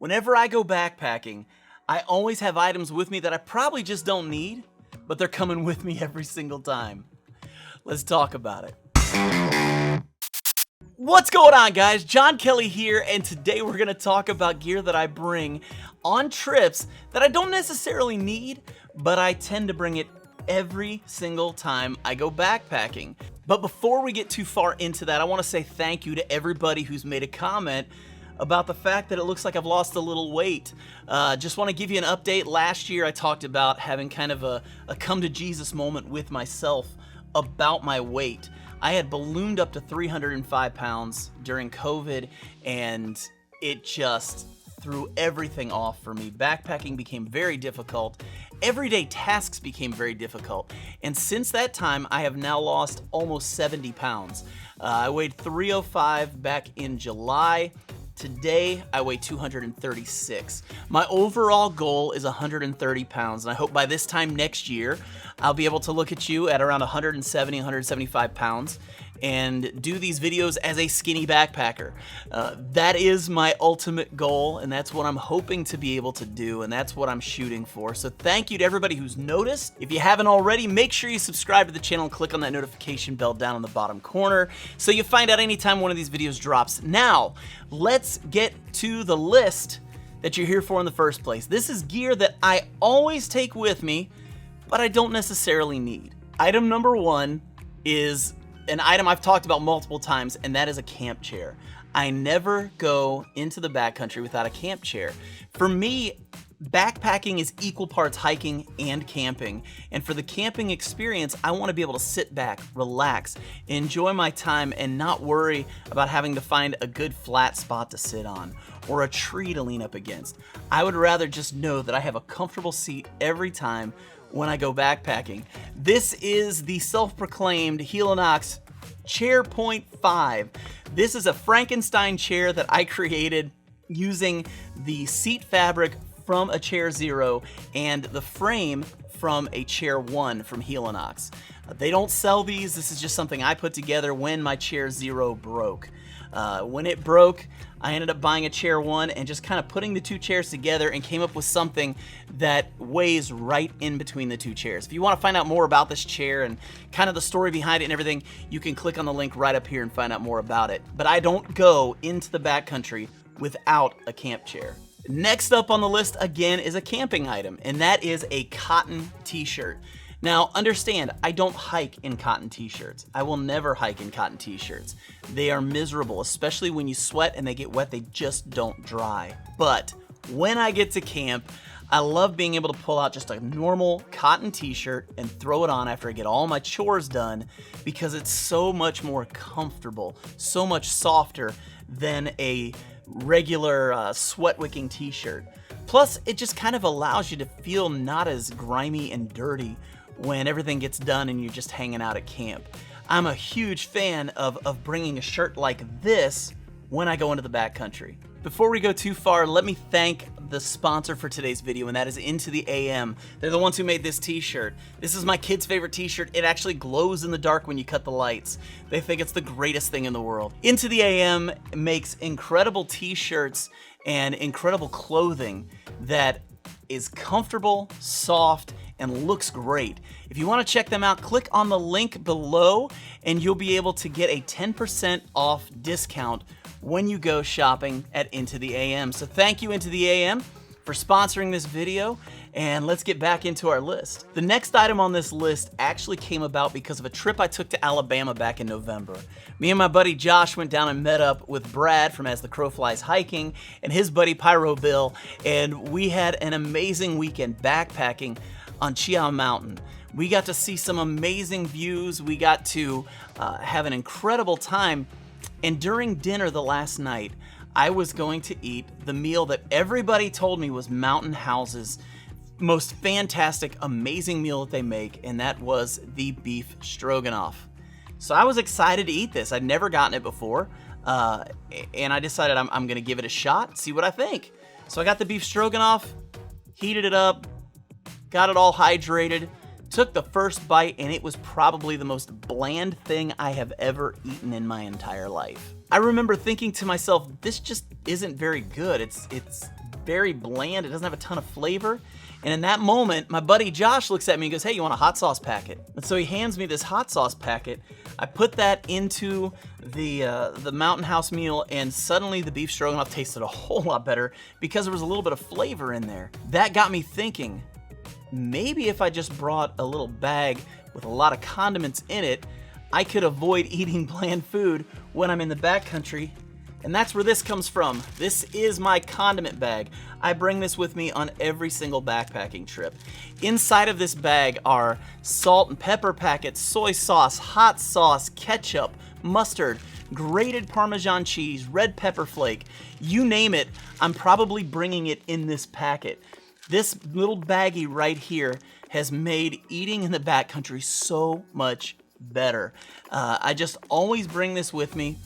Whenever I go backpacking, I always have items with me that I probably just don't need, but they're coming with me every single time. Let's talk about it. What's going on, guys? John Kelly here, and today we're gonna talk about gear that I bring on trips that I don't necessarily need, but I tend to bring it every single time I go backpacking. But before we get too far into that, I wanna say thank you to everybody who's made a comment about the fact that it looks like I've lost a little weight. Just want to give you an update. Last year I talked about having kind of a come to Jesus moment with myself about my weight. I had ballooned up to 305 pounds during COVID, and it just threw everything off for me. Backpacking became very difficult. Everyday tasks became very difficult. And since that time, I have now lost almost 70 pounds. I weighed 305 back in July. Today, I weigh 236. My overall goal is 130 pounds, and I hope by this time next year, I'll be able to look at you at around 170, 175 pounds and do these videos as a skinny backpacker. That is my ultimate goal, and that's what I'm hoping to be able to do, and that's what I'm shooting for. So thank you to everybody who's noticed. If you haven't already, make sure you subscribe to the channel and click on that notification bell down in the bottom corner so you find out anytime one of these videos drops. Now, let's get to the list that you're here for in the first place. This is gear that I always take with me, but I don't necessarily need. Item number one is an item I've talked about multiple times, and that is a camp chair. I never go into the backcountry without a camp chair. For me, backpacking is equal parts hiking and camping. And for the camping experience, I want to be able to sit back, relax, enjoy my time, and not worry about having to find a good flat spot to sit on or a tree to lean up against. I would rather just know that I have a comfortable seat every time when I go backpacking. This is the self-proclaimed Helinox Chair Point 5. This is a Frankenstein chair that I created using the seat fabric from a Chair Zero and the frame from a Chair 1 from Helinox. They don't sell these. This is just something I put together when my Chair Zero broke. When it broke, I ended up buying a Chair 1 and just kind of putting the two chairs together and came up with something that weighs right in between the two chairs. If you want to find out more about this chair and kind of the story behind it and everything, you can click on the link right up here and find out more about it. But I don't go into the backcountry without a camp chair. Next up on the list again is a camping item, and that is a cotton t-shirt. Now, understand, I don't hike in cotton t-shirts. I will never hike in cotton t-shirts. They are miserable, especially when you sweat and they get wet, they just don't dry. But when I get to camp, I love being able to pull out just a normal cotton t-shirt and throw it on after I get all my chores done because it's so much more comfortable, so much softer than a regular sweat-wicking t-shirt. Plus, it just kind of allows you to feel not as grimy and dirty when everything gets done and you're just hanging out at camp. I'm a huge fan of bringing a shirt like this when I go into the backcountry. Before we go too far, let me thank the sponsor for today's video, and that is Into the AM. They're the ones who made this t-shirt. This is my kid's favorite t-shirt. It actually glows in the dark when you cut the lights. They think it's the greatest thing in the world. Into the AM makes incredible t-shirts and incredible clothing that is comfortable, soft, and looks great. If you want to check them out, click on the link below and you'll be able to get a 10% off discount when you go shopping at Into the AM. So thank you, Into the AM, for sponsoring this video, and let's get back into our list. The next item on this list actually came about because of a trip I took to Alabama back in November. Me and my buddy Josh went down and met up with Brad from As the Crow Flies Hiking and his buddy Pyro Bill, and we had an amazing weekend backpacking on Chiao Mountain. We got to see some amazing views. We got to have an incredible time. And during dinner the last night, I was going to eat the meal that everybody told me was Mountain House's most fantastic, amazing meal that they make, and that was the beef stroganoff. So I was excited to eat this. I'd never gotten it before, and I decided I'm gonna give it a shot, see what I think. So I got the beef stroganoff, heated it up, got it all hydrated, took the first bite, and it was probably the most bland thing I have ever eaten in my entire life. I remember thinking to myself, this just isn't very good. It's very bland. It doesn't have a ton of flavor. And in that moment, my buddy Josh looks at me and goes, hey, you want a hot sauce packet? And so he hands me this hot sauce packet. I put that into the Mountain House meal, and suddenly the beef stroganoff tasted a whole lot better because there was a little bit of flavor in there. That got me thinking, maybe if I just brought a little bag with a lot of condiments in it, I could avoid eating bland food when I'm in the backcountry. And that's where this comes from. This is my condiment bag. I bring this with me on every single backpacking trip. Inside of this bag are salt and pepper packets, soy sauce, hot sauce, ketchup, mustard, grated Parmesan cheese, red pepper flake. You name it, I'm probably bringing it in this packet. This little baggie right here has made eating in the backcountry so much better. I just always bring this with me.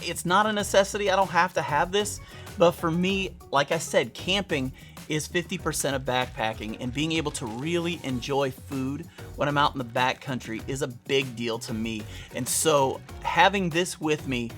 It's not a necessity. I don't have to have this, but for me, like I said, camping is 50% of backpacking, and being able to really enjoy food when I'm out in the backcountry is a big deal to me. And so having this with me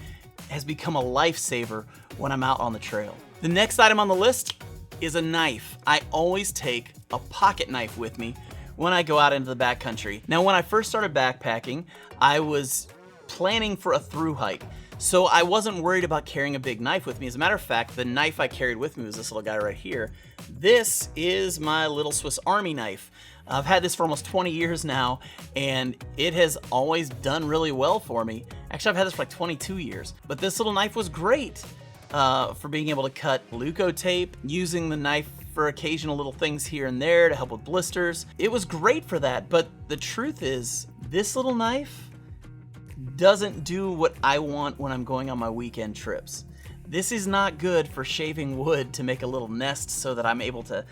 has become a lifesaver when I'm out on the trail. The next item on the list is a knife. I always take a pocket knife with me when I go out into the backcountry. Now, when I first started backpacking, I was planning for a through hike, so I wasn't worried about carrying a big knife with me. As a matter of fact, the knife I carried with me was this little guy right here. This is my little Swiss Army knife. I've had this for almost 20 years now, and it has always done really well for me. Actually, I've had this for like 22 years, but this little knife was great for being able to cut Leuco tape, using the knife for occasional little things here and there to help with blisters. It was great for that, but the truth is, this little knife doesn't do what I want when I'm going on my weekend trips. This is not good for shaving wood to make a little nest so that I'm able to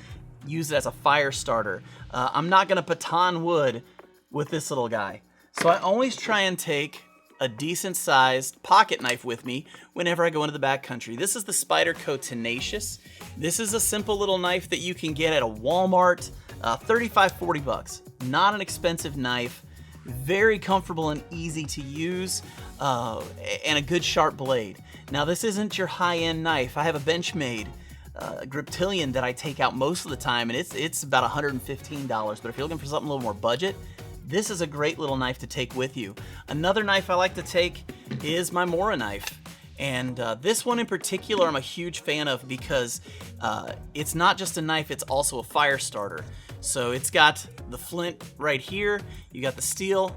use it as a fire starter. I'm not gonna baton wood with this little guy. So I always try and take a decent sized pocket knife with me whenever I go into the backcountry. This is the Spyderco Tenacious. This is a simple little knife that you can get at a Walmart, 35, 40 bucks. Not an expensive knife. Very comfortable and easy to use, and a good sharp blade. Now, this isn't your high-end knife. I have a Benchmade Griptilian that I take out most of the time, and it's about $115. But if you're looking for something a little more budget, this is a great little knife to take with you. Another knife I like to take is my Mora knife. And this one in particular I'm a huge fan of because it's not just a knife, it's also a fire starter. So it's got the flint right here, you got the steel,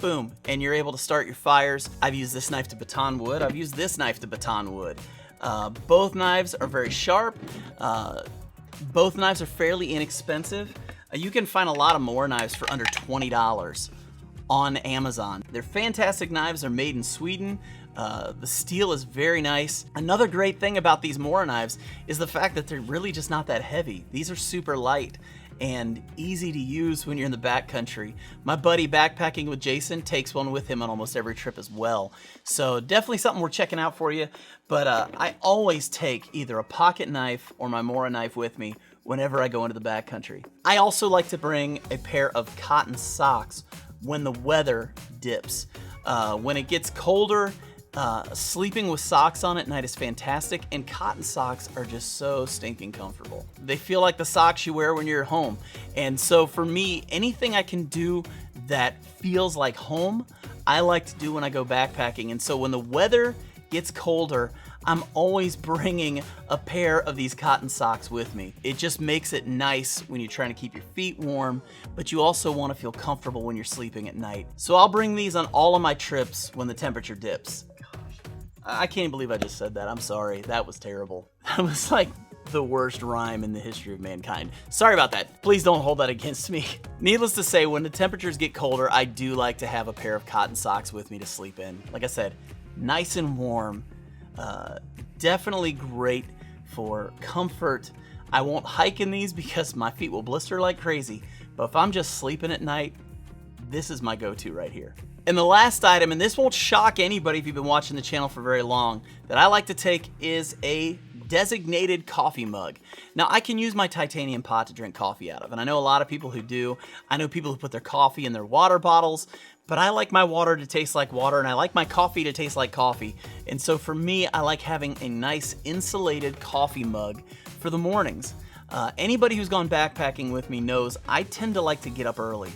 boom, and you're able to start your fires. I've used this knife to baton wood, I've used this knife to baton wood. Both knives are very sharp, both knives are fairly inexpensive. You can find a lot of Mora knives for under $20 on Amazon. They're fantastic knives, they're made in Sweden. The steel is very nice. Another great thing about these Mora knives is the fact that they're really just not that heavy. These are super light and easy to use when you're in the backcountry. My buddy Backpacking with Jason takes one with him on almost every trip as well. So definitely something we're checking out for you. But I always take either a pocket knife or my Mora knife with me whenever I go into the backcountry. I also like to bring a pair of cotton socks when the weather dips. When it gets colder, sleeping with socks on at night is fantastic, and cotton socks are just so stinking comfortable. They feel like the socks you wear when you're at home. And so for me, anything I can do that feels like home, I like to do when I go backpacking. And so when the weather gets colder, I'm always bringing a pair of these cotton socks with me. It just makes it nice when you're trying to keep your feet warm, but you also want to feel comfortable when you're sleeping at night. So I'll bring these on all of my trips when the temperature dips. I can't believe I just said that. I'm sorry. That was terrible. That was like the worst rhyme in the history of mankind. Sorry about that. Please don't hold that against me. Needless to say, when the temperatures get colder, I do like to have a pair of cotton socks with me to sleep in. Like I said, nice and warm. Definitely great for comfort. I won't hike in these because my feet will blister like crazy. But if I'm just sleeping at night, this is my go-to right here. And the last item, and this won't shock anybody if you've been watching the channel for very long, that I like to take is a designated coffee mug. Now, I can use my titanium pot to drink coffee out of, and I know a lot of people who do. I know people who put their coffee in their water bottles, But I like my water to taste like water, and I like my coffee to taste like coffee. And so for me, I like having a nice insulated coffee mug for the mornings. Anybody who's gone backpacking with me knows I tend to like to get up early.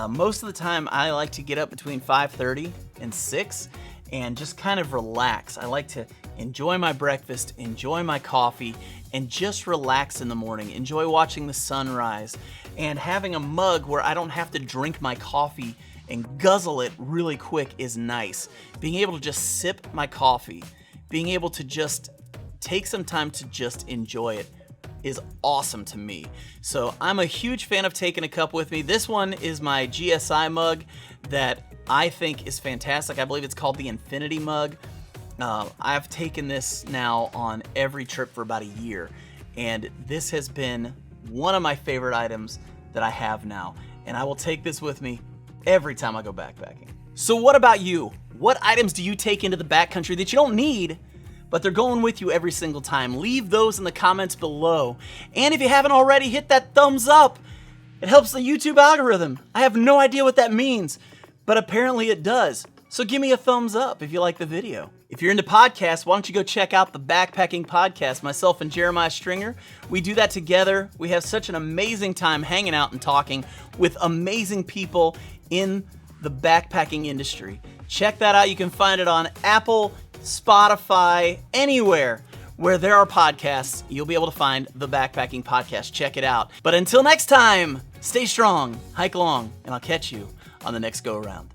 Most of the time, I like to get up between 5:30 and 6 and just kind of relax. I like to enjoy my breakfast, enjoy my coffee, and just relax in the morning. Enjoy watching the sunrise and having a mug where I don't have to drink my coffee and guzzle it really quick is nice. Being able to just sip my coffee, being able to just take some time to just enjoy it is awesome to me. So I'm a huge fan of taking a cup with me. This one is my GSI mug that I think is fantastic. I believe it's called the Infinity mug. I've taken this now on every trip for about a year, and this has been one of my favorite items that I have now, and I will take this with me every time I go backpacking. So what about you? What items do you take into the backcountry that you don't need, but they're going with you every single time? Leave those in the comments below. And if you haven't already, hit that thumbs up. It helps the YouTube algorithm. I have no idea what that means, but apparently it does. So give me a thumbs up if you like the video. If you're into podcasts, why don't you go check out the Backpacking Podcast, myself and Jeremiah Stringer. We do that together. We have such an amazing time hanging out and talking with amazing people in the backpacking industry. Check that out. You can find it on Apple, Spotify, anywhere where there are podcasts, you'll be able to find the Backpacking Podcast. Check it out. But until next time, stay strong, hike long, and I'll catch you on the next go around.